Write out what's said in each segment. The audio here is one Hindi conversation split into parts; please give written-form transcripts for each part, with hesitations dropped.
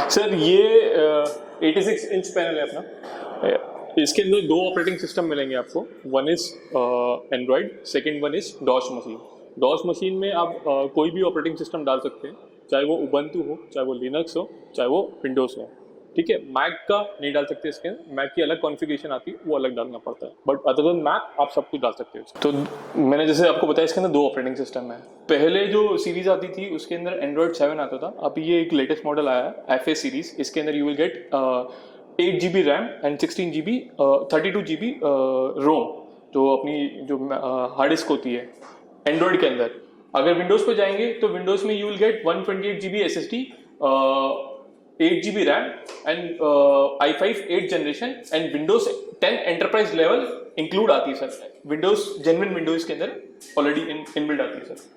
सर ये 86 इंच पैनल है अपना। इसके अंदर दो ऑपरेटिंग सिस्टम मिलेंगे आपको। One is Android, second one is DOS machine. DOS machine में आप कोई भी ऑपरेटिंग सिस्टम डाल सकते हैं, चाहे वो उबंटू हो, चाहे वो लिनक्स हो, चाहे वो विंडोज़ हो। ठीक है, मैक का नहीं डाल सकते इसके अंदर, मैक की अलग कॉन्फ़िगरेशन आती है, वो अलग डालना पड़ता है। बट अदर देन मैक आप सब कुछ डाल सकते हो। तो मैंने जैसे आपको बताया इसके अंदर दो ऑपरेटिंग सिस्टम है। पहले जो सीरीज आती थी उसके अंदर एंड्रॉयड 7 आता था। अब ये एक लेटेस्ट मॉडल आया है FA सीरीज। इसके अंदर you will get 8 GB RAM and 16 GB 32 GB रोम, जो अपनी जो हार्ड डिस्क होती है एंड्रॉयड के अंदर। अगर विंडोज़ पे जाएंगे तो विंडोज़ में you will get 128 GB SSD, 8 GB RAM and i5 8th generation and Windows 10 enterprise level include आती है सर। विंडोज जेन्युइन विंडोज के अंदर ऑलरेडी इनबिल्ड आती है सर।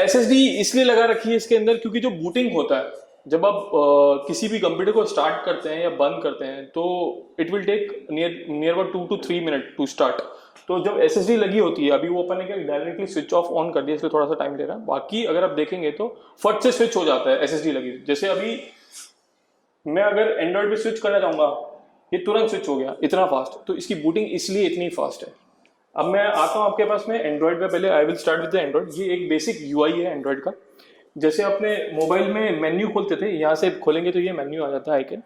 SSD इसलिए लगा रखी है इसके अंदर क्योंकि जो बूटिंग होता है, जब आप किसी भी कंप्यूटर को स्टार्ट करते हैं या बंद करते हैं तो it will take near about 2 to 3 minute to start. तो जब SSD लगी होती है, अभी वो अपन ने डायरेक्टली स्विच ऑफ ऑन कर दिया, इसलिए थोड़ा सा टाइम ले रहा है। बाकी अगर आप देखेंगे तो फट से स्विच हो जाता है SSD लगी। जैसे अभी मैं अगर एंड्रॉयड पे स्विच करना चाहूंगा, ये तुरंत स्विच हो गया, इतना फास्ट। तो इसकी बूटिंग इसलिए इतनी फास्ट है। अब मैं आता हूँ आपके पास में एंड्रॉयड पे। पहले I will start with the Android. ये एक बेसिक UI है एंड्रॉयड का। जैसे अपने मोबाइल में मेन्यू खोलते थे, यहाँ से खोलेंगे तो ये मेन्यू आ जाता है आइकन।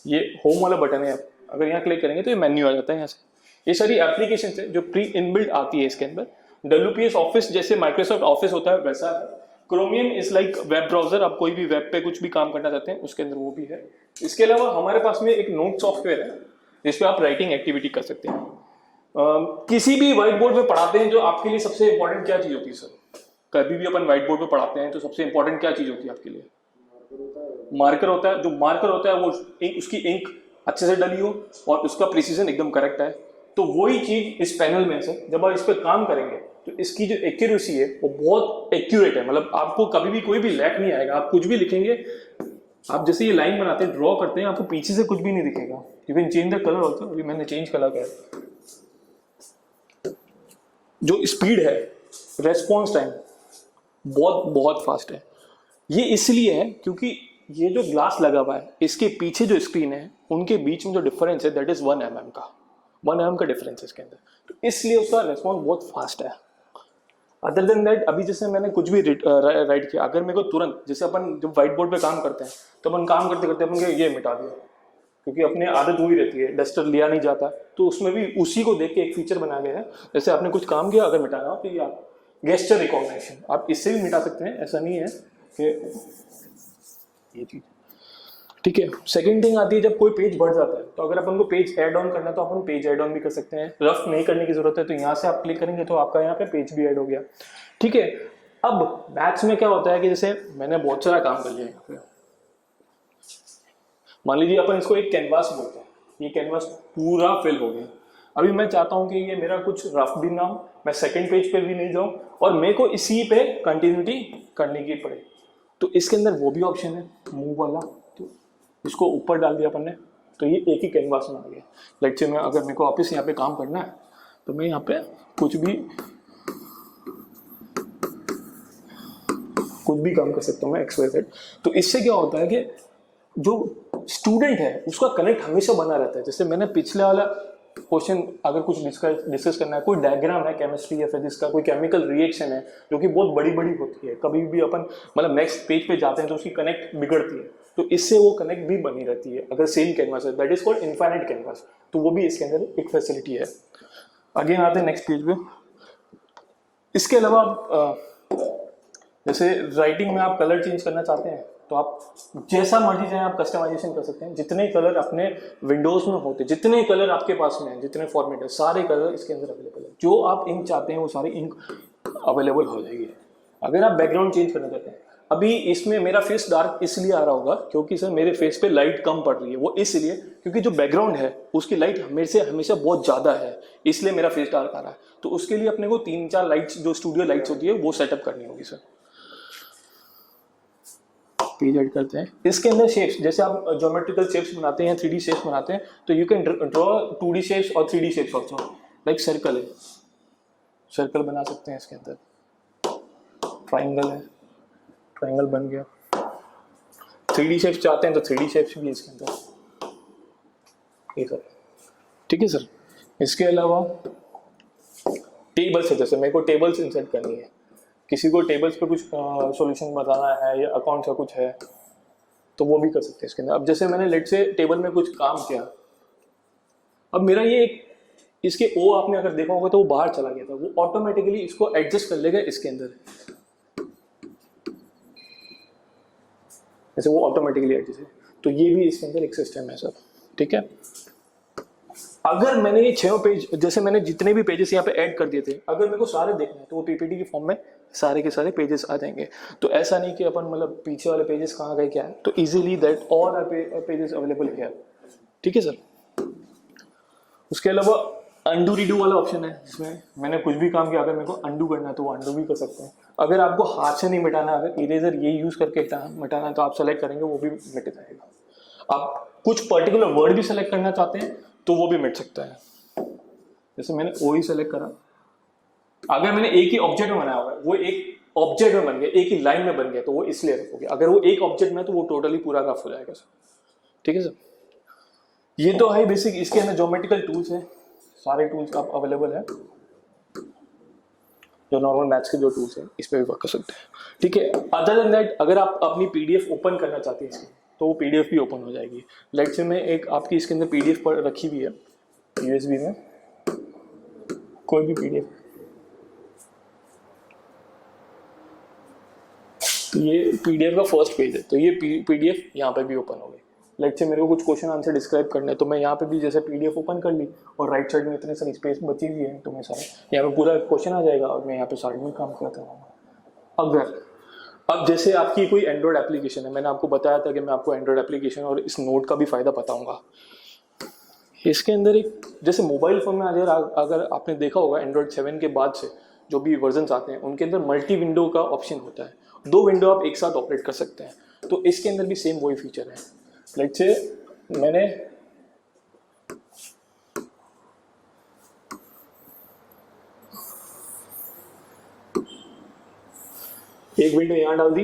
ये होम वाला बटन है, अगर यहाँ क्लिक करेंगे तो ये मेन्यू आ जाता है यहाँ से। ये सारी एप्लीकेशन है जो प्री इनबिल्ट आती है इसके अंदर। WPS ऑफिस जैसे माइक्रोसॉफ्ट ऑफिस होता है वैसा है। Chromium is like web browser. आप कोई भी वेब पे कुछ भी काम करना चाहते हैं उसके अंदर वो भी है। इसके अलावा हमारे पास में एक नोट सॉफ्टवेयर है जिसपे आप राइटिंग एक्टिविटी कर सकते हैं। किसी भी व्हाइट बोर्ड में पढ़ाते हैं जो आपके लिए सबसे इंपॉर्टेंट क्या चीज होती है सर? कभी भी अपन व्हाइट बोर्ड पे पढ़ाते हैं तो सबसे इंपॉर्टेंट क्या चीज होती है आपके लिए? मार्कर होता है। जो मार्कर होता है वो उसकी इंक अच्छे से डली हो और उसका प्रिसीजन एकदम करेक्ट है। तो वही चीज इस पैनल में से जब आप इस पर काम करेंगे तो इसकी जो एक्यूरेसी है वो बहुत एक्यूरेट है। मतलब आपको कभी भी कोई भी लैक नहीं आएगा। आप कुछ भी लिखेंगे, आप जैसे ये लाइन बनाते हैं, ड्रॉ करते हैं, आपको पीछे से कुछ भी नहीं दिखेगा। You can change the colour also. अभी मैंने चेंज कलर किया। जो स्पीड है, रेस्पॉन्स टाइम बहुत बहुत फास्ट है। ये इसलिए है क्योंकि ये जो ग्लास लगा हुआ है, इसके पीछे जो स्क्रीन है, उनके बीच में जो डिफरेंस है दैट इज 1 mm का। 1 mm का डिफरेंस है इसके अंदर, तो इसलिए उसका रेस्पॉन्स बहुत फास्ट है। अदर देन दैट, अभी जैसे मैंने कुछ भी राइट किया, अगर मेरे को तुरंत, जैसे अपन जब व्हाइट बोर्ड पे काम करते हैं तो अपन काम करते करते अपन ये मिटा दिया, क्योंकि अपने आदत हुई रहती है, डस्टर लिया नहीं जाता। तो उसमें भी उसी को देख के एक फीचर बनाया गया है। जैसे आपने कुछ काम किया, अगर मिटाना हो तो ये आप गेस्चर रिकॉग्निशन आप इससे भी मिटा सकते हैं। ऐसा नहीं है कि ये चीज, ठीक है। सेकंड थिंग आती है जब कोई पेज बढ़ जाता है, तो अगर अपन को पेज ऐड ऑन करना है तो अपन पेज ऐड ऑन भी कर सकते हैं। रफ नहीं करने की जरूरत है तो यहाँ से आप क्लिक करेंगे तो आपका यहाँ पे पेज भी ऐड हो गया, ठीक है। अब मैथ्स में क्या होता है कि जैसे मैंने बहुत सारा काम कर लिया यहाँ पे, मान लीजिए अपन इसको एक कैनवास बोलते हैं, ये कैनवास पूरा फिल हो गया। अभी मैं चाहता हूं कि ये मेरा कुछ रफ भी ना हो, मैं सेकंड पेज पे भी नहीं जाऊं और मेरे को इसी पे कंटिन्यूटी करने की पड़े, तो इसके अंदर वो भी ऑप्शन है मूव वाला। तो इसको ऊपर डाल दिया अपन ने, तो ये एक ही कैनवास में आ गया। लेट्स से मैं, अगर मेरे को वापस यहाँ पे काम करना है तो मैं यहाँ पे कुछ भी काम कर सकता हूँ मैं XYZ। तो इससे क्या होता है कि जो स्टूडेंट है उसका कनेक्ट हमेशा बना रहता है। जैसे मैंने पिछले वाला क्वेश्चन, अगर कुछ डिस्कस करना है, कोई डायग्राम है केमिस्ट्री या फिजिक्स का, कोई केमिकल रिएक्शन है जो कि बहुत बड़ी बड़ी होती है, कभी भी अपन मतलब नेक्स्ट पेज पे जाते हैं तो उसकी कनेक्ट बिगड़ती है, तो इससे वो कनेक्ट भी बनी रहती है अगर सेम कैनवास है। That is called infinite canvas. तो वो भी इसके अंदर एक फैसिलिटी है। अगेन आते हैं नेक्स्ट पेज पे। इसके अलावा जैसे राइटिंग में आप कलर चेंज करना चाहते हैं तो आप जैसा मर्जी चाहे आप कस्टमाइजेशन कर सकते हैं। जितने कलर अपने विंडोज में होते, जितने कलर आपके पास में हैं, जितने फॉर्मेट है, सारे कलर इसके अंदर अवेलेबल है। जो आप इंक चाहते हैं वो सारी इंक अवेलेबल हो जाएगी। अगर आप बैकग्राउंड चेंज करना चाहते हैं, अभी इसमें मेरा फेस डार्क इसलिए आ रहा होगा क्योंकि सर मेरे फेस पे लाइट कम पड़ रही है। वो इसलिए क्योंकि जो बैकग्राउंड है उसकी लाइट मेरे से हमेशा बहुत ज्यादा है, इसलिए मेरा फेस डार्क आ रहा है। तो उसके लिए अपने को 3-4 लाइट्स, जो स्टूडियो लाइट्स होती है, वो सेटअप करनी होगी सर। पेज ऐड करते हैं। इसके अंदर शेप्स, जैसे आप ज्योमेट्रिकल शेप्स बनाते हैं, 3D शेप्स बनाते हैं, तो you can draw 2D shapes और 3D shapes also. Like circle है, सर्कल बना सकते हैं इसके अंदर। ट्राइंगल है, ट्राइंगल बन गया। 3D शेप्स चाहते हैं तो 3D शेप्स भी है इसके अंदर, ये सर। ठीक है सर। इसके अलावा टेबल्स है, जैसे मेरे को टेबल्स इंसर्ट करनी है, किसी को टेबल्स पे कुछ सॉल्यूशन बताना है या अकाउंट का कुछ है तो वो भी कर सकते हैं इसके अंदर। अब जैसे मैंने लेट से टेबल में कुछ काम किया, अब मेरा ये इसके ओ आपने अगर देखा होगा तो वो बाहर चला गया था, वो ऑटोमेटिकली इसको एडजस्ट कर लेगा इसके अंदर, जैसे वो ऑटोमेटिकली एडजस्ट है। तो ये भी इसके अंदर एक सिस्टम है सर। ठीक है। अगर मैंने ये 6 पेज, जैसे मैंने जितने भी पेजेस यहाँ पे ऐड कर दिए थे, अगर मेरे को सारे देखने हैं तो वो पीपीटी के फॉर्म में सारे के सारे पेजेस आ जाएंगे। तो ऐसा नहीं कि अपन मतलब पीछे वाले पेजेस कहाँ गए क्या है, तो easily that all are pages available here. ठीक है सर। उसके अलावा अंडू रीडू वाला ऑप्शन है, जिसमें मैंने कुछ भी काम किया अगर मेरे को अंडू करना है तो वो अंडू भी कर सकते हैं। अगर आपको हाथ से नहीं मिटाना, अगर इरेजर ये यूज करके मिटाना है तो आप सेलेक्ट करेंगे, वो भी मिट जाएगा। आप कुछ पर्टिकुलर वर्ड भी सेलेक्ट करना चाहते हैं तो वो भी मिट सकता है। जैसे मैंने ओ ही सेलेक्ट करा, अगर मैंने एक ही ऑब्जेक्ट में बनाया हुआ है, वो एक ऑब्जेक्ट में बन गया, एक ही लाइन में बन गया, तो वो इसलिए रखोगे। अगर वो एक ऑब्जेक्ट में तो वो टोटली पूरा ग्राफ हो जाएगा सर। ठीक है सर। ये तो है बेसिक। इसके अंदर ज्योमेट्रिकल टूल्स है, सारे टूल्स आप अवेलेबल है, जो नॉर्मल मैथ्स के जो टूल्स है इस पर भी वर्क कर सकते हैं। ठीक है। अदर देन दैट, अगर आप अपनी पीडीएफ ओपन करना चाहते हैं इसकी, तो वो पीडीएफ भी ओपन हो जाएगी। लेट से मैं एक आपकी इसके अंदर पीडीएफ पर रखी हुई है यूएसबी में, कोई भी पीडीएफ, तो ये पीडीएफ का फर्स्ट पेज है, तो ये पीडीएफ यहाँ पे भी ओपन हो गई। लेट से मेरे को कुछ क्वेश्चन आंसर डिस्क्राइब करने हैं, तो मैं यहाँ पे भी जैसे पीडीएफ ओपन कर ली और राइट साइड में इतने सारी स्पेस बची हुई है, तो मैं सारा यहाँ पे पूरा क्वेश्चन आ जाएगा और मैं यहाँ पे साइड में काम करता रहूँगा। अगर अब जैसे आपकी कोई एंड्रॉयड एप्लीकेशन है, मैंने आपको बताया था कि मैं आपको एंड्रॉयड एप्लीकेशन और इस नोट का भी फायदा बताऊंगा। इसके अंदर एक जैसे मोबाइल फोन में अगर आपने देखा होगा एंड्रॉयड 7 के बाद से जो भी वर्जन्स आते हैं उनके अंदर मल्टी विंडो का ऑप्शन होता है, 2 विंडो आप एक साथ ऑपरेट कर सकते हैं। तो इसके अंदर भी सेम वही फीचर है। लेट्स से मैंने एक विंडो यहाँ डाल दी,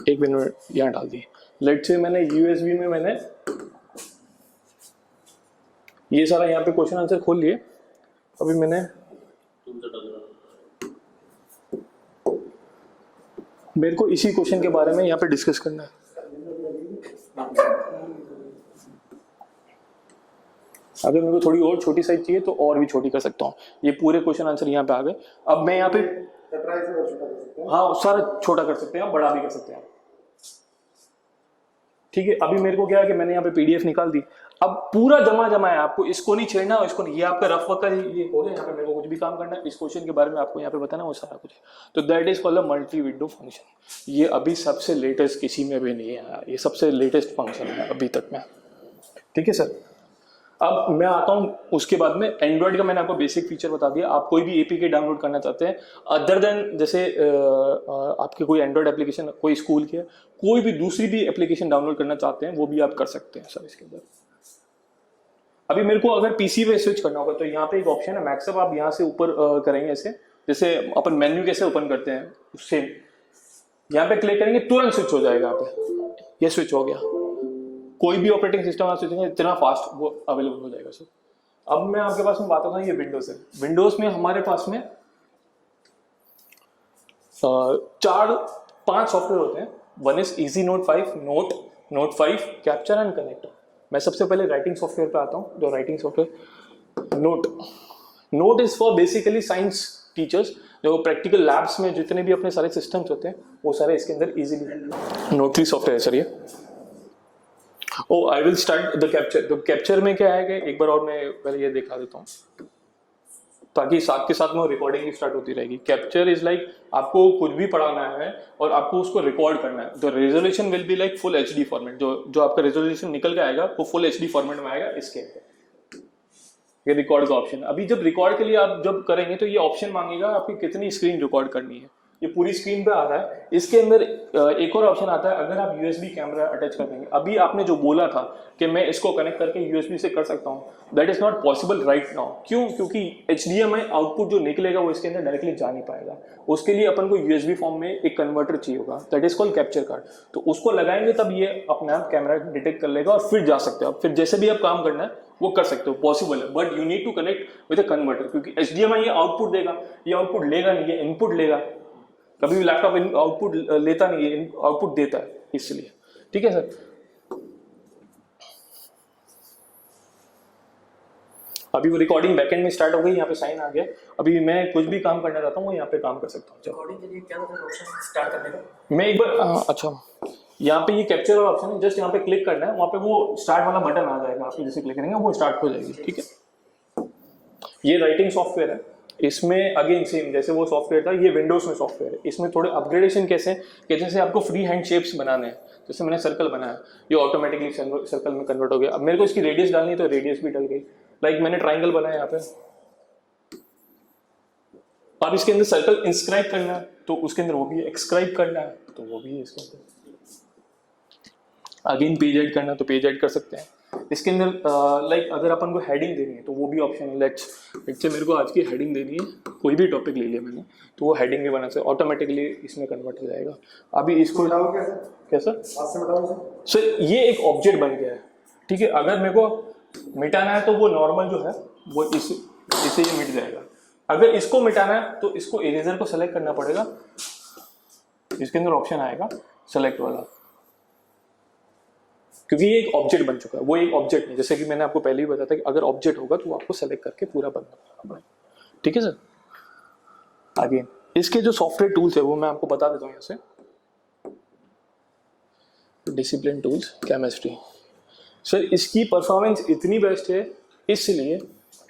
एक विंडो यहाँ डाल दी। लेट्स से मैंने यूएसबी में मैंने ये सारा यहाँ पे क्वेश्चन आंसर खोल लिए। अभी मैंने मेरे को इसी क्वेश्चन के बारे में यहाँ पे डिस्कस करना है। अगर मेरे को थोड़ी और छोटी साइज चाहिए तो और भी छोटी कर सकता हूँ। ये पूरे क्वेश्चन आंसर यहाँ पे आ गए। अब मैं यहाँ पे हाँ सारा छोटा कर सकते हैं, बड़ा भी कर सकते हैं। ठीक है। अभी मेरे को क्या है कि मैंने यहाँ पे पीडीएफ निकाल दी, अब पूरा जमा है, आपको इसको नहीं छेड़ना, इसको नहीं, ये आपका रफ वर्क का ये हो गया। यहाँ पे मेरे को कुछ भी काम करना है, इस क्वेश्चन के बारे में आपको यहाँ पे बताना वो सारा कुछ है। तो that is called a multi window function. ये अभी सबसे लेटेस्ट, किसी में भी नहीं है, ये सबसे लेटेस्ट फंक्शन है अभी तक में। ठीक है सर। अब मैं आता हूँ उसके बाद में एंड्रॉइड का मैंने आपको बेसिक फीचर बता दिया। आप कोई भी एपीके डाउनलोड करना चाहते हैं अदर देन जैसे आपके कोई एंड्रॉइड एप्लीकेशन, कोई स्कूल के, कोई भी दूसरी भी एप्लीकेशन डाउनलोड करना चाहते हैं वो भी आप कर सकते हैं सर इसके अंदर। अभी मेरे को अगर पीसी पे स्विच करना होगा तो यहाँ पे एक ऑप्शन है मैक्सअप, आप यहाँ से ऊपर करेंगे ऐसे, जैसे अपन मेन्यू कैसे ओपन करते हैं उससे यहाँ पे क्लिक करेंगे तुरंत स्विच हो जाएगा। यहाँ पे ये स्विच हो गया, कोई भी ऑपरेटिंग सिस्टम आप सोचेंगे इतना फास्ट वो अवेलेबल हो जाएगा सर। अब मैं आपके पास में बात करता हूँ ये विंडोज है। विंडोज में हमारे पास में 4-5 सॉफ्टवेयर होते हैं। One is easy note 5, note 5, capture and connect. मैं सबसे पहले राइटिंग सॉफ्टवेयर पे आता हूँ। जो writing software note is for basically science teachers, जो प्रैक्टिकल लैब्स में जितने भी अपने सारे सिस्टम्स होते हैं वो सारे इसके अंदर इजीली नोट 3 सॉफ्टवेयर है सर ये। I will start the capture. तो कैप्चर में क्या है कि एक बार और मैं पहले ये दिखा देता हूँ ताकि साथ के साथ में रिकॉर्डिंग भी स्टार्ट होती रहेगी। कैप्चर इज लाइक आपको कुछ भी पढ़ाना है और आपको उसको रिकॉर्ड करना है। The resolution will be like full HD format, जो आपका रेजोल्यूशन निकल के आएगा वो फुल एचडी फॉर्मेट में आएगा इसके अंदर। ये रिकॉर्ड का ऑप्शन। अभी जब रिकॉर्ड के लिए आप जब करेंगे तो ये ऑप्शन मांगेगा आपकी कितनी स्क्रीन रिकॉर्ड करनी है। ये पूरी स्क्रीन पे आ रहा है। इसके अंदर एक और ऑप्शन आता है, अगर आप यूएसबी कैमरा अटैच कर देंगे। अभी आपने जो बोला था कि मैं इसको कनेक्ट करके यूएसबी से कर सकता हूँ, that is not possible right now. क्यों? क्योंकि HDMI आउटपुट जो निकलेगा वो इसके अंदर डायरेक्टली जा नहीं पाएगा। उसके लिए अपन को यूएसबी फॉर्म में एक कन्वर्टर चाहिए होगा, that is called capture card. तो उसको लगाएंगे तब ये अपने आप कैमरा डिटेक्ट कर लेगा और फिर जा सकते हो। फिर जैसे भी आप काम करना है वो कर सकते हो, पॉसिबल है। But you need to connect with a converter, क्योंकि HDMI ये आउटपुट देगा, ये आउटपुट लेगा नहीं, ये इनपुट लेगा। कभी भी लैपटॉप आउटपुट लेता नहीं है, आउटपुट देता है, इसलिए। ठीक है सर। अभी वो रिकॉर्डिंग बैकएंड में स्टार्ट हो गई, यहाँ पे साइन आ गया। अभी मैं कुछ भी काम करना चाहता हूँ यहाँ पे काम कर सकता हूँ। रिकॉर्डिंग के लिए क्या ऑप्शन स्टार्ट करने का? मैं एक बार अच्छा, यहाँ पे ये कैप्चर वाला ऑप्शन है, जस्ट यहाँ पे क्लिक करना है, वहाँ पे वो स्टार्ट वाला बटन आ जाएगा। आप जैसे क्लिक करेंगे वो स्टार्ट हो जाएगी। ठीक है, ये राइटिंग सॉफ्टवेयर है। इसमें अगेन सेम जैसे वो सॉफ्टवेयर था, ये विंडोज में सॉफ्टवेयर है। इसमें थोड़े अपग्रेडेशन कैसे कि जैसे आपको फ्री हैंड शेप्स बनाने हैं, जैसे मैंने सर्कल बनाया, ये ऑटोमेटिकली सर्कल में कन्वर्ट हो गया। अब मेरे को इसकी रेडियस डालनी है तो रेडियस भी डल गई। लाइक मैंने ट्राइंगल बनाया यहाँ पे, अब इसके अंदर सर्कल इंस्क्राइब करना है तो उसके अंदर वो भी एक्सक्राइब करना है तो वो भी है इसके अंदर। अगेन पेज ऐड करना है तो पेज ऐड कर सकते हैं इसके अंदर। लाइक अगर अपन को हेडिंग देनी है तो वो भी ऑप्शन है। लेट्स से मेरे को आज की हेडिंग देनी है, कोई भी टॉपिक ले लिया मैंने, तो वो हेडिंग भी बना से ऑटोमेटिकली इसमें कन्वर्ट हो जाएगा। अभी इसको कैसा सर, ये एक ऑब्जेक्ट बन गया है। ठीक है, अगर मेरे को मिटाना है तो वो नॉर्मल जो है वो इसे ये मिट जाएगा। अगर इसको मिटाना है तो इसको इरेजर को सेलेक्ट करना पड़ेगा, इसके अंदर ऑप्शन आएगा सेलेक्ट वाला, क्योंकि ये एक ऑब्जेक्ट बन चुका है। वो एक ऑब्जेक्ट नहीं, जैसे कि मैंने आपको पहले ही बताया था कि अगर ऑब्जेक्ट होगा तो आपको सेलेक्ट करके पूरा बनना पड़ेगा। ठीक है सर। आगे इसके जो सॉफ्टवेयर टूल्स है वो मैं आपको बता देता हूँ। यहाँ से डिसिप्लिन टूल्स केमिस्ट्री, सर इसकी परफॉर्मेंस इतनी बेस्ट है इसलिए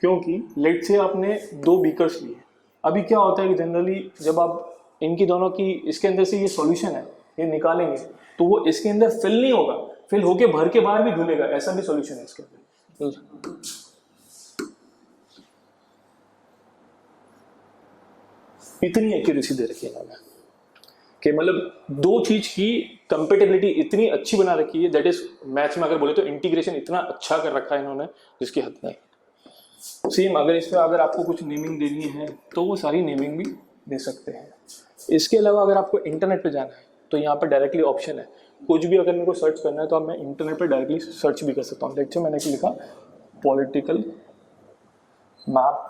क्योंकि लेट से आपने 2 बीकर्स लिए। अभी क्या होता है कि जनरली जब आप इनकी दोनों की इसके अंदर से ये सॉल्यूशन है ये निकालेंगे तो वो इसके अंदर फिल नहीं होगा, फिल होके भर के बाहर भी ढूंढेगा, ऐसा भी सॉल्यूशन है इसके अंदर। इतनी एक्यूरेसी दे रखी है इन्होंने कि मतलब 2 चीज की कंपेटेबिलिटी इतनी अच्छी बना रखी है, दैट इज मैथ्स में अगर बोले तो इंटीग्रेशन इतना अच्छा कर रखा है इन्होंने जिसकी हद नहीं। सेम अगर इसमें अगर आपको कुछ नेमिंग देनी है तो वो सारी नेमिंग भी दे सकते हैं। इसके अलावा अगर आपको इंटरनेट पे जाना है तो यहाँ पर डायरेक्टली ऑप्शन है, कुछ भी अगर मेरे को सर्च करना है तो अब मैं इंटरनेट पे डायरेक्टली सर्च भी कर सकता हूँ। देखिए मैंने लिखा पॉलिटिकल मैप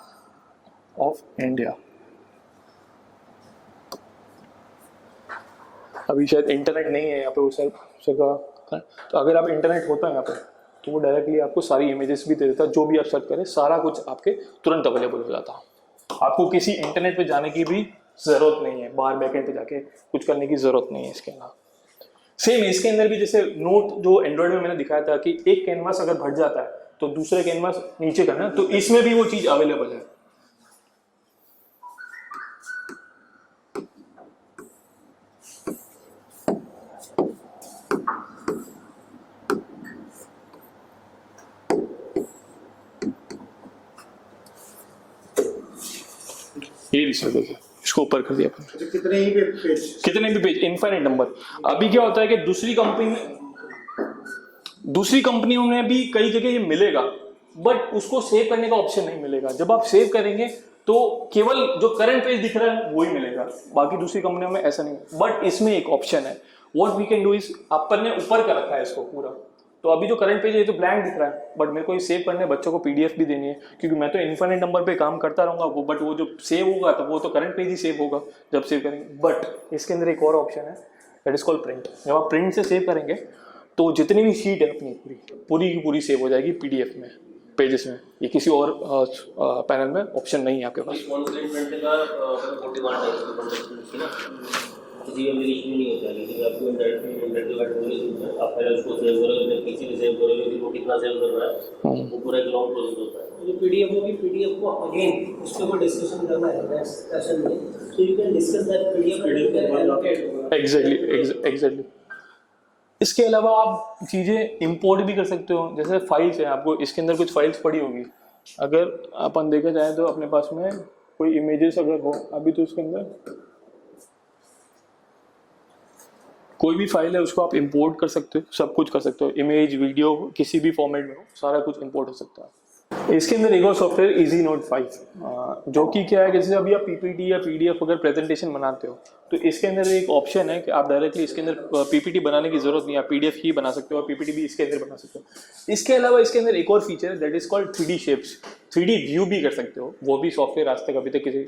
ऑफ इंडिया। अभी शायद इंटरनेट नहीं है यहाँ पे, वो सर का, तो अगर आप इंटरनेट होता है यहाँ पे तो वो डायरेक्टली आपको सारी इमेजेस भी दे देता है। जो भी आप सर्च करें सारा कुछ आपके तुरंत अवेलेबल हो जाता है। आपको किसी इंटरनेट पे जाने की भी जरूरत नहीं है, बाहर बैकएंड पे जाके कुछ करने की जरूरत नहीं है इसके अलावा। सेम इसके अंदर भी जैसे नोट जो एंड्रॉइड में मैंने दिखाया था कि एक कैनवास अगर भर जाता है तो दूसरे कैनवास नीचे करना, तो इसमें भी वो चीज अवेलेबल है। ये रिसर्च है, इसको ऊपर कर दिया आपने। कितने भी पेज इनफाइनाइट नंबर। अभी क्या होता है कि दूसरी कंपनियों में भी कई जगह ये मिलेगा बट उसको सेव करने का ऑप्शन नहीं मिलेगा। जब आप सेव करेंगे तो केवल जो करंट पेज दिख रहा है वही मिलेगा, बाकी दूसरी कंपनियों में ऐसा नहीं। बट इसमें एक ऑप्शन है, what we can do is, अपन ने ऊपर कर रखा है इसको पूरा, तो अभी जो करंट पेज है तो ब्लैंक दिख रहा है बट मेरे को ये सेव करने है, बच्चों को PDF भी देनी है क्योंकि मैं तो इनफाइनाइट नंबर पे काम करता रहूंगा वो, बट वो जो सेव होगा तो वो तो करंट पेज ही सेव होगा जब सेव करेंगे। बट इसके अंदर एक और ऑप्शन है दैट इज कॉल्ड प्रिंट। जब आप प्रिंट से सेव करेंगे तो जितनी भी शीट है अपनी पूरी की पूरी सेव हो जाएगी PDF में, पेजेस में। ये किसी और पैनल में ऑप्शन नहीं है आपके पास। किसी एप्लीकेशन में नहीं होता है, लेकिन आपको इंटरनेट आप पहले उसको सेव करोगे, अपने पीसी में सेव करोगे कि वो कितना सेव कर रहा है, वो पूरा एक लॉन्ग प्रोसेस होता है। जो PDF होगी, PDF को अगेन उस पर कोई डिस्कशन करना है नेक्स्ट सेशन में, तो you can discuss that PDF exactly. इसके अलावा आप चीज़ें इंपोर्ट भी कर सकते हो, जैसे फाइल्स है, आपको इसके अंदर कुछ फाइल्स पड़ी होगी, अगर अपन देखा जाए तो अपने पास में कोई इमेजेस अगर हो, अभी तो उसके अंदर कोई भी फाइल है उसको आप इंपोर्ट कर सकते हो, सब कुछ कर सकते हो, इमेज वीडियो किसी भी फॉर्मेट में हो सारा कुछ इंपोर्ट हो सकता है। इसके अंदर एक और सॉफ्टवेयर इजी नोट 5 जो कि क्या है कि जैसे अभी आप पीपीटी या पीडीएफ अगर प्रेजेंटेशन बनाते हो तो इसके अंदर एक ऑप्शन है कि आप डायरेक्टली इसके अंदर पीपीटी बनाने की जरूरत नहीं, आप पीडीएफ ही बना सकते हो और पीपीटी भी इसके अंदर बना सकते हो। इसके अलावा इसके अंदर एक और फीचर है that is called 3D shapes, 3D view भी कर सकते हो, वो भी सॉफ्टवेयर आज तक अभी तक किसी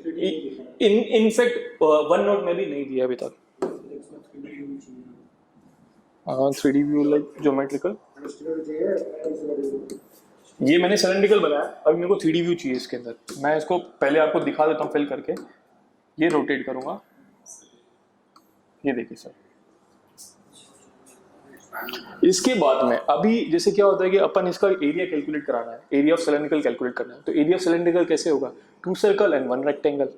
इनफैक्ट वन नोट में भी नहीं दिया अभी तक। 3D व्यू लाइक ज्योमेट्रिकल, ये मैंने सिलेंड्रिकल बनाया, अभी मेरे को 3D व्यू चाहिए इसके अंदर। मैं इसको पहले आपको दिखा देता हूँ फिल करके, ये रोटेट करूंगा, ये देखिए सर। इसके बाद में अभी जैसे क्या होता है कि अपन इसका एरिया कैलकुलेट कराना है, एरिया ऑफ सिलेंड्रिकल कैलकुलेट करना है, तो एरिया ऑफ सिलेंड्रिकल कैसे होगा, 2 circle and 1 rectangle,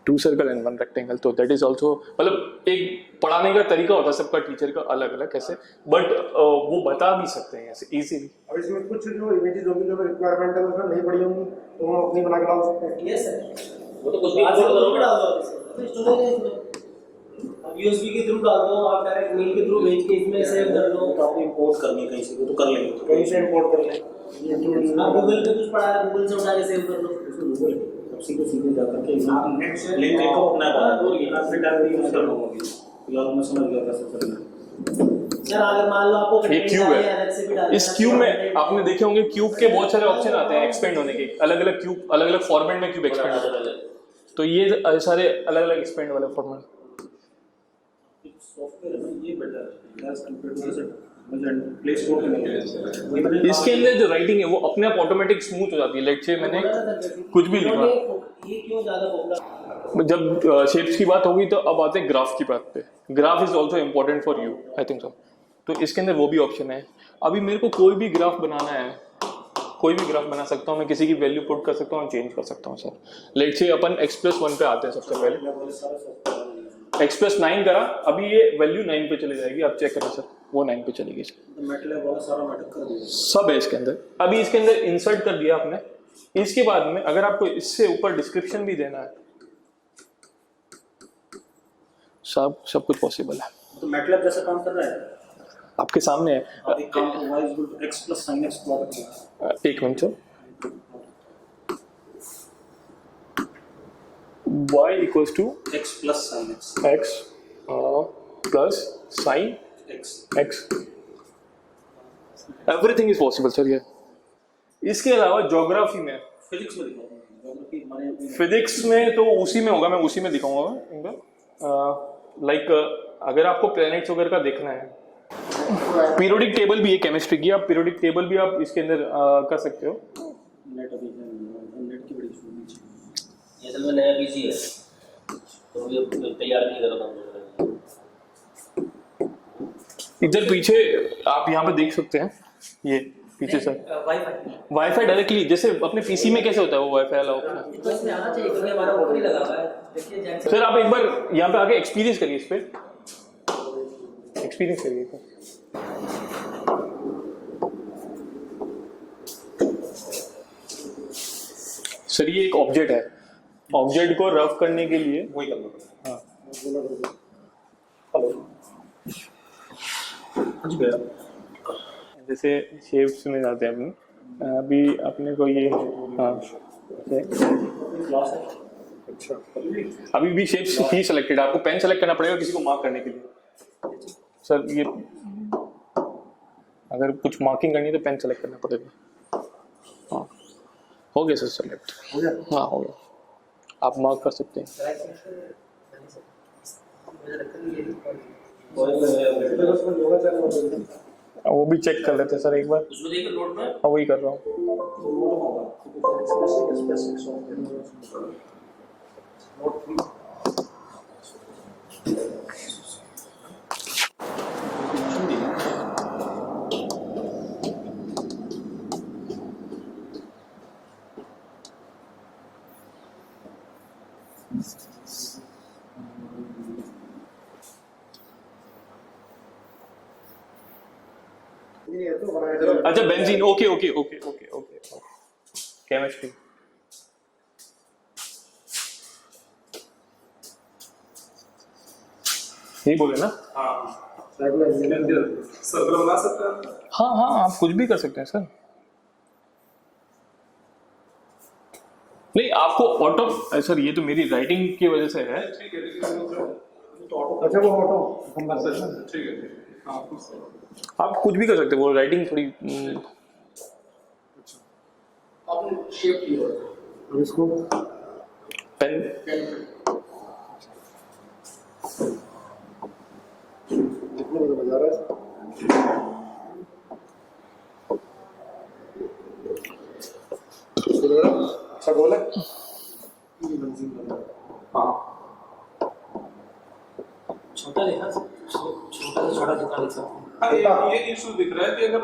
2 circle and 1 rectangle. तो दैट इज ऑल्सो मतलब एक पढ़ाने का तरीका होता है सबका, टीचर का अलग अलग कैसे, बट वो बता भी सकते हैं ऐसे इजीली। अब इसमें कुछ जो इमेजेस होंगी जो रिक्वायरमेंट है उसमें नहीं पड़ी होंगी तो हम अपनी बना के डाल सकते हैं। यस सर, वो तो कुछ भी डाल दो स्टोरेज है इसमें, अब यूएसबी के थ्रू डाल दो, आप डायरेक्ट मेल के थ्रू भेज के इसमें सेव कर दो। तो आप इंपोर्ट करनी है कहीं से तो कर लेंगे, कहीं से इंपोर्ट कर लें, आप गूगल पे कुछ पढ़ा है गूगल से उठा के सेव कर लो, गूगल सीधे जाकर के लिंक एक अपना बना फिर डायरेक्टली यूज कर लूंगा। यार मैं समझ गया कैसे करना है। सर अगर मान लो आपको ये क्यूब है, इस क्यूब में आपने देखे होंगे क्यूब के बहुत सारे ऑप्शन आते हैं एक्सपेंड होने के, अलग अलग क्यूब अलग अलग फॉर्मेट में क्यूब एक्सपेंड होता है, तो ये सारे अलग अलग एक्सपेंड वाले फॉर्मेट। सॉफ्टवेयर है ये बेटर है एज कंपेयर टू जैसे प्ले स्टोर पे मिलेगा। इसके अंदर जो राइटिंग है वो अपने आप ऑटोमेटिक स्मूथ हो जाती है। लेट्स से मैंने कुछ भी लिखा, ये क्यों ज्यादा पॉपुलर, जब शेप्स की बात होगी तो अब आते हैं ग्राफ की बात पे। Graph is also important for you, I think so. तो इसके अंदर वो भी ऑप्शन है। अभी मेरे को कोई भी ग्राफ बनाना है, कोई भी ग्राफ बना सकता हूँ मैं, किसी की वैल्यू पुट कर सकता हूँ, चेंज कर सकता हूँ sir. Let's say upon x+1 पे आते हैं सबसे पहले, x+9 करा, अभी ये वैल्यू 9 पे चली जाएगी, आप चेक करें सर, वो 9 पे चलेगी। मैटलैब बहुत सारा मैटर कर दिया, सब है इसके अंदर। अभी इसके अंदर इंसर्ट कर दिया आपने, इसके बाद में अगर आपको इससे ऊपर डिस्क्रिप्शन भी देना है, सब कुछ पॉसिबल है। तो मैटलैब जैसा काम कर रहा है आपके सामने है। आप एक काम को y = x + sin x plot करें। एक minute sir, y = x + sin x x plus sin x, everything is possible sir. ये इसके अलावा ज्योग्राफी में, फिजिक्स में दिखाऊंगा, ज्योग्राफी हमारे फिजिक्स में तो उसी में होगा, मैं उसी में दिखाऊंगा। लाइक अगर आपको प्लैनेट्स वगैरह का देखना है, पीरियोडिक टेबल भी है केमिस्ट्री की, आप पीरियोडिक टेबल भी आप इसके अंदर कर सकते हो। नेट अभी नेट की बड़ी सुविधा है। ये असल में नया पीसी है तो ये तैयार नहीं कर रहा था। इधर पीछे आप यहाँ पे देख सकते हैं, ये पीछे सर वाईफाई डायरेक्टली, जैसे अपने पीसी में कैसे होता है वो वाईफाई वाला ऑप्शन, तो इसमें आना चाहिए क्योंकि हमारा ऊपर ही लगा हुआ है। देखिए जैसे सर आप एक बार यहाँ पे आके एक्सपीरियंस करिए, इस पे एक्सपीरियंस करिए। सर ये एक ऑब्जेक्ट है, ऑब्जेक्ट को रफ करने के लिए वही करना। हाँ हेलो कुछ गया जैसे शेप्स में जाते हैं अपने, अभी अपने को ये हाँ क्लास है। अच्छा अभी भी शेप्स ही सिलेक्टेड, आपको पेन सेलेक्ट करना पड़ेगा किसी को मार्क करने के लिए। सर ये अगर कुछ मार्किंग करनी है तो पेन सेलेक्ट करना पड़ेगा। हाँ हो गया सर सेलेक्ट, हो गया। हाँ हो गया, आप मार्क कर सकते हैं। योगा चैनल वो भी चेक कर लेते हैं सर एक बार, उसमें देखिए नोट में हाँ वही कर रहा हूँ। अच्छा benzene, okay okay okay okay okay chemistry. यही बोले ना? सर्कल बना सकते हैं। हाँ हाँ, आप कुछ भी कर सकते हैं सर। नहीं, आपको ऑटो, सर ये तो मेरी राइटिंग की वजह से है। ठीक है, तो ऑटो अच्छा वो ऑटो ठीक है। हाँ, आप कुछ भी कर सकते हैं, वो राइटिंग थोड़ी आपने शेप किया अब इसको पेन। कितने बजे बजा रहा है? अच्छा गोल है। हाँ, छोटा देखा, छोटा से छोटा दुकान लिख सकते हाँ, ये इशू दिख रहा है कि अगर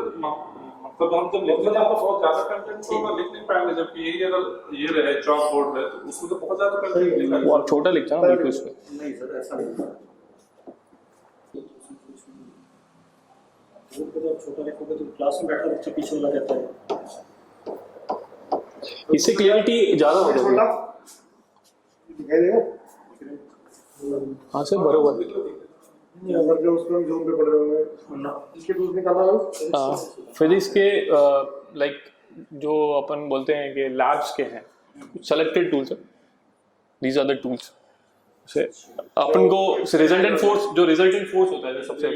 मतलब हम जब लिखने जाते बहुत ज्यादा कंटेंट तो हम लिख नहीं पाएंगे, जबकि यही अगर ये रहे चॉक बोर्ड रहे तो उसमें तो बहुत ज्यादा कंटेंट लिखा है। वो आप छोटा लिखते हैं ना बिल्कुल उसमें। नहीं सर ऐसा नहीं। जब छोटा लिखोगे तो क्लास में बैठा बच्चा पीछे वाला रहता है। इससे क्लियरिटी ज्यादा हो जाएगी। छोटा दिखाई देगा। हाँ सर, बरोबर। अगर जो उसमें जूम पे पड़ रहे होंगे इसके टूल्स निकालना है। फिजिक्स के लाइक जो अपन बोलते हैं कि लैब्स के हैं, सेलेक्टेड टूल्स है, दीज आर द टूल्स से अपन को रिजल्टेंट फोर्स, जो रिजल्टेंट फोर्स होता है जो सबसे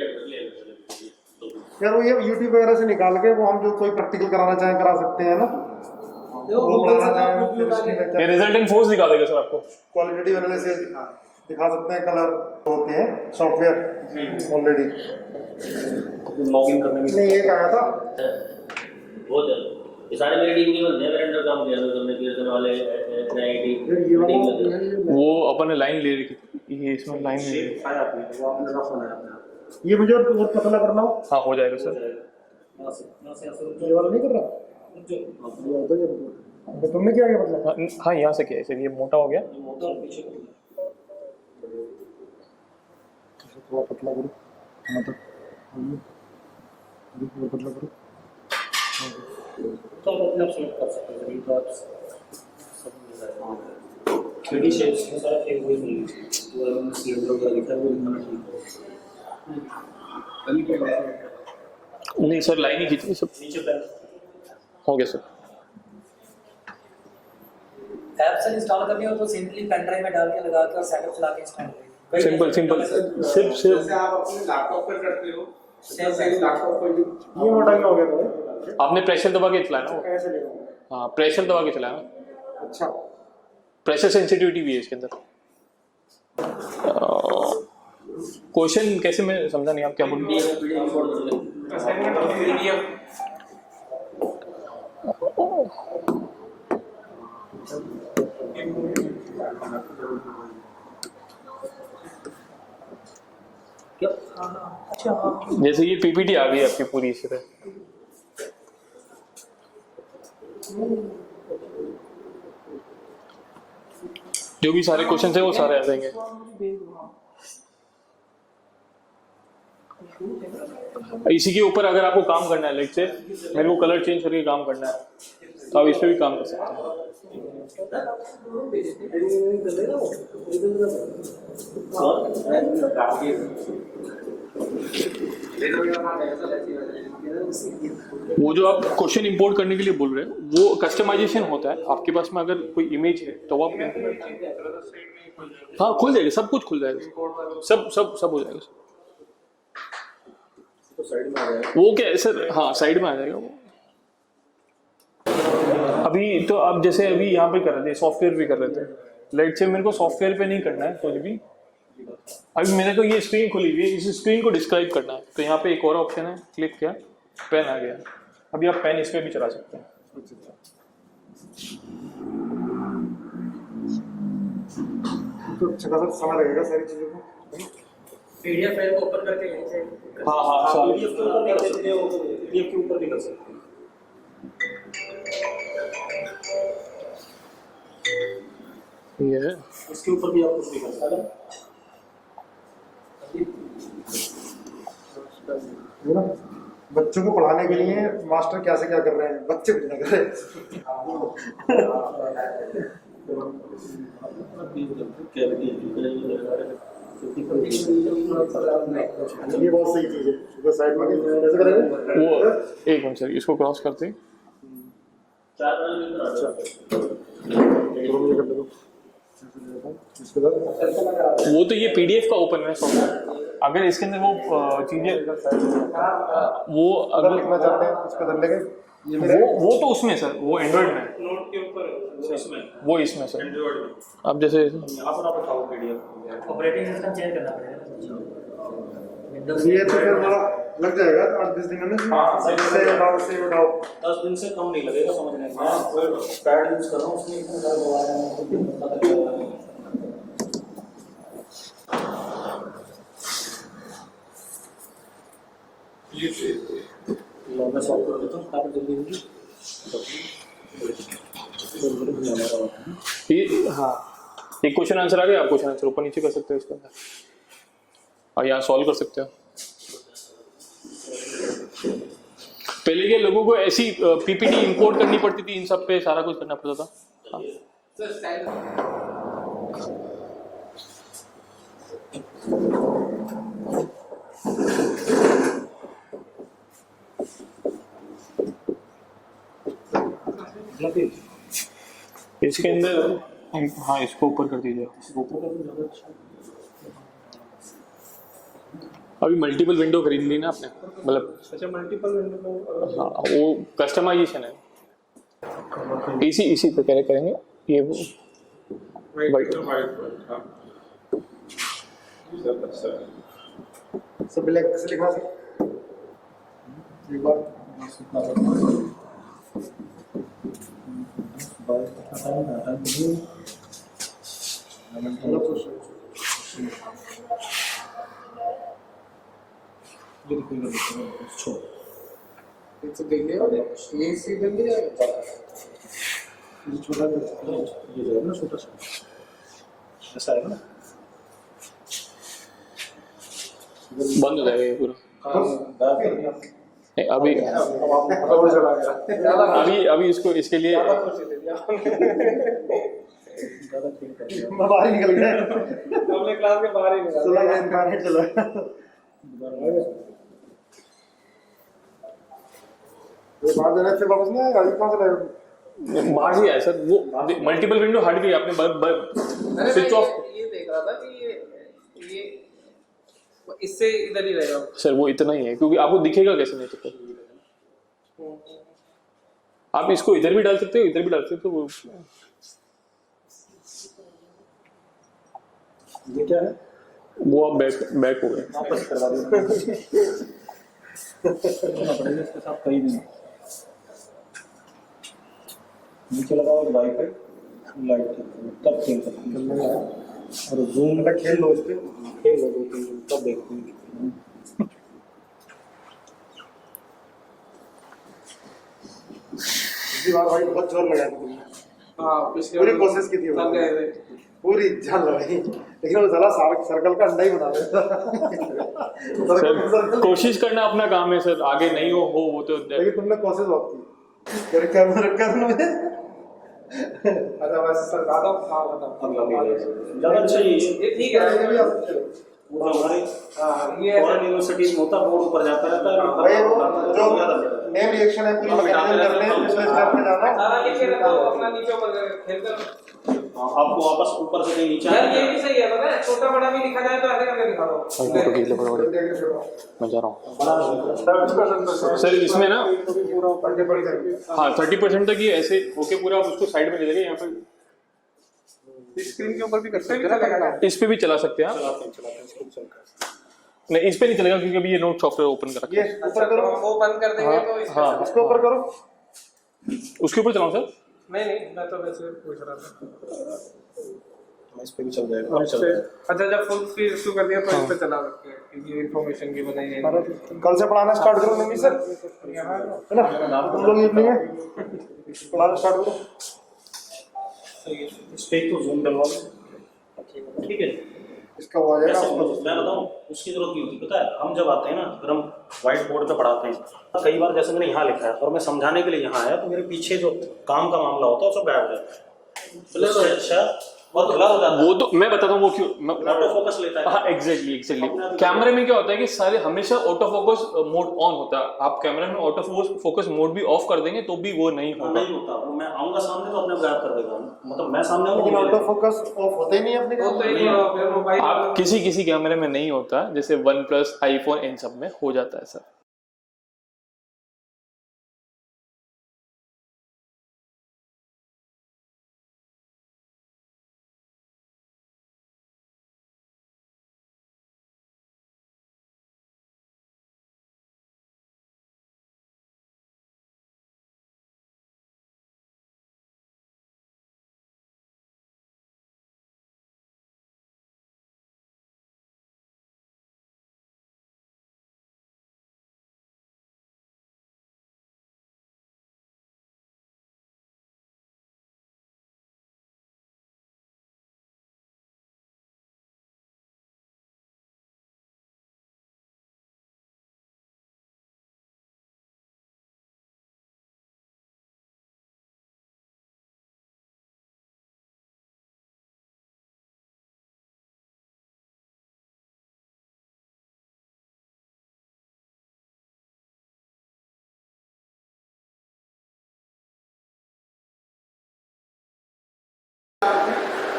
यार वो ये YouTube वगैरह से निकाल के वो हम जो कोई प्रैक्टिकल कराना चाहें करा सकते हैं ना। वो बनाना चाहें ये रिजल्टेंट फोर्स दिखा देगा सर आपको। क्वालिटेटिव एनालिसिस दिखा सकते हैं, कलर होते हैं सॉफ्टवेयर ऑलरेडी। लॉगिन करने में नहीं एक आया था बहुत है, ये सारे मेरी टीम के बंदे हैं, मेरे अंडर काम किया था तुमने पीएसएन वाले एनआईटी ये वाला वो अपन ने लाइन ले रखी थी, ये इसमें लाइन ले रखी। आया आपने, वो आपने रफ बनाया आपने। ये मुझे और पतला करना हो हाँ हो जाएगा सर। यहाँ से ये वाला नहीं कर रहा ये होता है तो तुमने क्या किया मतलब हाँ यहाँ से किया है सर, ये मोटा हो गया। मोटा और पीछे थोड़ा पतला करो मतलब थोड़ा पतला करो तो आप अपने आप सेलेक्ट कर सकते हैं। तो आप सब मिल जाएगा। 3D शेप्स में सारा एक वही नहीं है, वो हम सिलेंडर वगैरह लिखा है वो लिखना ठीक है। नहीं सर, लाइन ही खींची सब। नीचे पेन हो गया सर। ऐप से इंस्टॉल करनी हो तो सिंपली पेन ड्राइव में डाल के लगा के और सेटअप चला के इंस्टॉल करें। सिंपल सिंपल, सिर्फ जैसे आप अपने लैपटॉप पर करते हो, जैसे लैपटॉप पर ये मोटा क्या हो गया तो आपने प्रेशर दबा के चलाया ना वो। कैसे लेगा हाँ प्रेशर दबा के चलाया ना, अच्छा प्रेशर सेंसिटिविटी भी है इसके अंदर। क्वेश्चन कैसे, मैं समझा नहीं आप क्या बोल रहे हैं। असाइनमेंट की पीडीएफ जैसे ये पीपीटी आ गई आपकी पूरी इस तरह, जो भी सारे क्वेश्चन है वो सारे आ जाएंगे। इसी के ऊपर अगर आपको काम करना है, लाइक से मेरे को कलर चेंज करके काम करना है तो आप इस पे भी काम कर सकते हैं। वो जो आप क्वेश्चन इंपोर्ट करने के लिए बोल रहे हैं वो कस्टमाइजेशन होता है आपके पास में। अगर कोई इमेज है तो आप हाँ खुल जाएगा, सब कुछ खुल जाएगा, सब सब सब हो जाएगा। वो क्या है सर, हाँ साइड में आ जाएगा वो। अभी तो आप जैसे अभी यहाँ पे कर रहे थे, सॉफ्टवेयर भी कर रहे थे, लाइट से मेरे को सॉफ्टवेयर पे नहीं करना है कुछ भी। अभी मेरे को ये स्क्रीन खुली हुई है, इस स्क्रीन को डिस्क्राइब करना है तो यहाँ पे एक और ऑप्शन है, क्लिक किया, पेन आ गया। अभी आप पेन इस पे भी चला सकते हैं। तो अच्छा खासा समय लगेगा सारी चीजों को। पीडीएफ फाइल को ओपन करके यहीं से हाँ हाँ हाँ पीडीएफ के ऊपर कर सकते हो, पीडीएफ के ऊपर भी कर सकते हो। ये है। इसके ऊपर भी आप कुछ भी कर सकते हो। है ना, बच्चों को पढ़ाने के लिए मास्टर क्या से क्या कर रहे हैं, बच्चे कुछ नहीं कर रहे। कैविटी ये बहुत सही चीज है, सुपर साइड में कैसे करेंगे वो एक मिनट सर, इसको क्रॉस करते हैं। 4 पैनल मिलकर अच्छा दोनों ये कर दो इसके बाद वो तो ये पीडीएफ का ओपन है सॉफ्टवेयर, अगर इसके अंदर वो चीजें वो अगर अगर लिखना चाहते हैं उसका कर लेंगे ये मेरे वो तो उसमें सर, वो एंड्रॉइड में है, नोट के ऊपर इसमें वो इसमें सर। एंड्रॉइड में अब जैसे यहाँ पर आप उठाओ पीडीएफ ऑपरेटिंग सिस्टम चेंज करना पड़ेगा ये तो फिर थोड़ा लग जाएगा 8-10 दिन में। हाँ, से उठाओ 10 दिन से कम नहीं लगेगा समझने में। मैं पैड यूज कर रहा हूँ, उसमें इतना सारा दबाया है, पता चल रहा है। मैं सॉल्व कर देता हूँ, काफी जल्दी होगी। ये हाँ, एक क्वेश्चन आंसर आ गया, आप क्वेश्चन आंसर ऊपर नीचे कर सकते हो इसके अंदर और यहाँ सॉल्व कर सकते हो। पहले के लोगों को ऐसी पीपीटी इंपोर्ट करनी पड़ती थी, इन सब पे सारा कुछ करना पड़ता था। हाँ। इसके अंदर हाँ, इसको ऊपर कर दीजिए। अभी मल्टीपल विंडो खरीद ली ना आपने, मतलब अच्छा मल्टीपल विंडो हाँ, वो कस्टमाइजेशन है। इसी पे करेंगे ये वो वाइट हाँ अच्छा सब ब्लैक से लिखा सर एक बार ऐसा है ना, बंद हो जाएगा ये पूरा। नहीं, अभी अभी इसको इसके लिए बाहर निकल गए अपने क्लास के बाहर ही निकल चला गया इंटरनेट चला ये बाहर जाने से वापस नहीं आएगा, कहाँ से लाएगा? बाहर ही है सर, वो मल्टीपल विंडो हट गई, आपने स्विच ऑफ। ये देख रहा था कि ये इससे इधर ही रहेगा। सर वो इतना ही है, क्योंकि आपको दिखेगा कैसे नहीं तो फिर आप इसको इधर भी डाल सकते हो, इधर भी डाल सकते हो। वो ये क्या है? वो आप बैक हो गए। वापस करवा दीजिए। इसके साथ कहीं नहीं, नीचे लगाओ वाईफाई लाइट तब खेल सकते हैं, और जूम मतलब खेल लो इस पे खेल लो 2-3 दिन तब देखते हैं। इसी बार भाई बहुत जोर लगा था तुमने। हाँ पिछले पूरी कोशिश की थी वो। लग गए थे। पूरी जान लगाई लेकिन वो साला सर्कल का अंडा ही बना देता सर कोशिश करना अपना काम है सर, आगे नहीं हो वो तो लेकिन तुमने कोशिश बहुत की तेरे कैमरा रखा तुमने अच्छा वैसे सर ज्यादा हाँ ज़्यादा अच्छा ये ठीक है पूरा हमारे ये फॉरेन यूनिवर्सिटीज में होता, बोर्ड ऊपर जाता रहता है। भाई वो जो नेम रिएक्शन है पूरी मैकेनिज्म करते हैं पिछले स्टेप पे जाना सारा लिखे रखो अपना नीचे ऊपर खेल कर। आपको वापस ऊपर से कहीं नीचे यार ये भी सही है, पता है छोटा बड़ा भी लिखा जाए तो ऐसे करके दिखा दो। मैं जा रहा हूँ सर। इसमें ना हाँ 30% तक ये ऐसे ओके पूरा, आप उसको साइड में ले जाइए। यहाँ पे स्क्रीन के ऊपर भी कर सकते हैं, इस पे भी चला सकते हैं आप। नहीं इस पे नहीं चलेगा क्योंकि अभी ये नोट सॉफ्टवेयर ओपन कर रखा ये है। ऊपर करो वो बंद कर देंगे तो इस हाँ इसको ऊपर करो उसके ऊपर चलाऊँ सर? नहीं मैं तो वैसे पूछ रहा था। इस पे भी चल जाएगा। अच्छा जब फुल स्क्रीन इसको कर दिया तो इस पे चला सकते हैं क्योंकि इन्फॉर्मेशन की बनाई है। कल से पढ़ाना स्टार्ट करो नहीं सर है ना तुम लोग इवनिंग में पढ़ाना स्टार्ट करो। इस पे तो जूम डलवा दो, ठीक है। इसका हो जाएगा मैं बताऊँ उसकी जरूरत नहीं होती, पता है हम जब आते हैं ना अगर हम व्हाइट बोर्ड पे पढ़ाते हैं, कई बार जैसे मैंने यहाँ लिखा है और मैं समझाने के लिए यहाँ आया तो मेरे पीछे जो काम का मामला होता है वो सब गायब हो जाता है। अच्छा बहुत धुला हो जाता है, वो तो मैं बताता हूँ वो क्यों ऑटो फोकस लेता है। हाँ एग्जैक्टली कैमरे में क्या होता है कि सारे हमेशा ऑटो फोकस मोड ऑन होता है, आप कैमरे में ऑटो फोकस मोड भी ऑफ कर देंगे तो भी वो नहीं होगा। नहीं होता, वो मैं आऊंगा सामने तो अपने गायब कर देगा, मतलब मैं सामने लेकिन आऊंगा ऑटो फोकस ऑफ होता ही नहीं है अपने होता ही नहीं है, फिर मोबाइल आप किसी किसी कैमरे में नहीं होता, जैसे वन प्लस आईफोन इन सब में हो जाता है सर।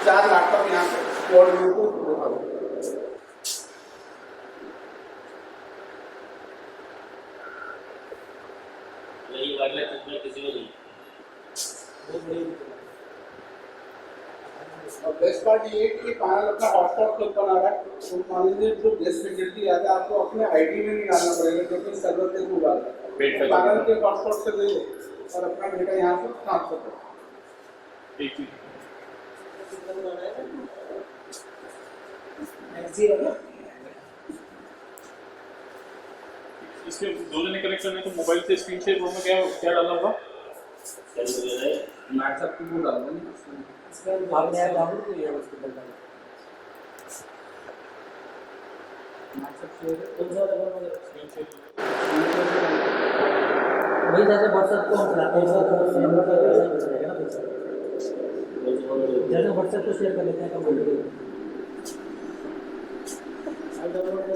चार लैपटॉप यहाँ पे स्क्वाड व्यू को दिखा दो। नहीं वायरलेस इसमें किसी में नहीं। और बेस्ट पार्ट ये है कि पैनल अपना हॉटस्पॉट खुद बना रहा है, तो मान लीजिए जो बेस्ट फैसिलिटी आता है आपको अपने आईडी में नहीं डालना पड़ेगा क्योंकि सर्वर पे वो डालना है, पैनल के हॉटस्पॉट से ले लो और अपना डेटा यहाँ से ट्रांसफर करो। एक ही इसके दो जने कनेक्ट करने तो मोबाइल से स्क्रीन शेयर में क्या क्या डालना होगा? मैच आपको वो डालना है इसमें भाग नया डाउनलोड तो ये उसको डालना है। कौन सा वाला वाला स्क्रीन शेयर वही जैसे व्हाट्सएप को हम चलाते हैं तो नंबर का वैसा रहेगा ना वैसा। जैसे व्हाट्सएप को शेयर कर लेते हैं कम बोल आई डाउनलोड कर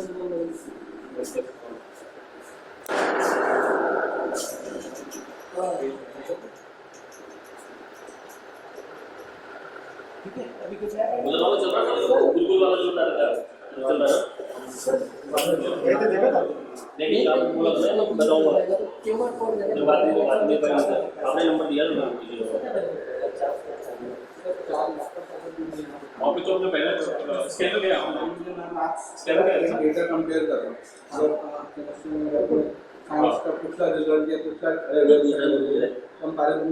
ठीक है अभी कुछ है मतलब वाला चल रहा है, बिल्कुल वाला जो चल रहा है ये तो देखा था नहीं आप बोला मैं बताऊंगा क्यूआर कोड जब बाद में आपने नंबर दिया ना वहाँ पे तो हमने पहले स्कैनर गया डेटा कंपेयर कर रहा हूँ साइंस का पिछला रिजल्ट या पिछला कंपैरिजन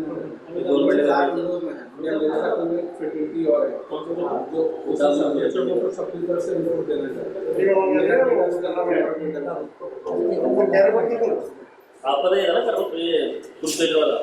गवर्नमेंट चार विंडोज में है या मेरे साथ में फैसिलिटी और है जो उस सब्जेक्ट को सबकी तरफ से इनपुट देना चाहिए। आप पता है ना कर ये फुल पेज वाला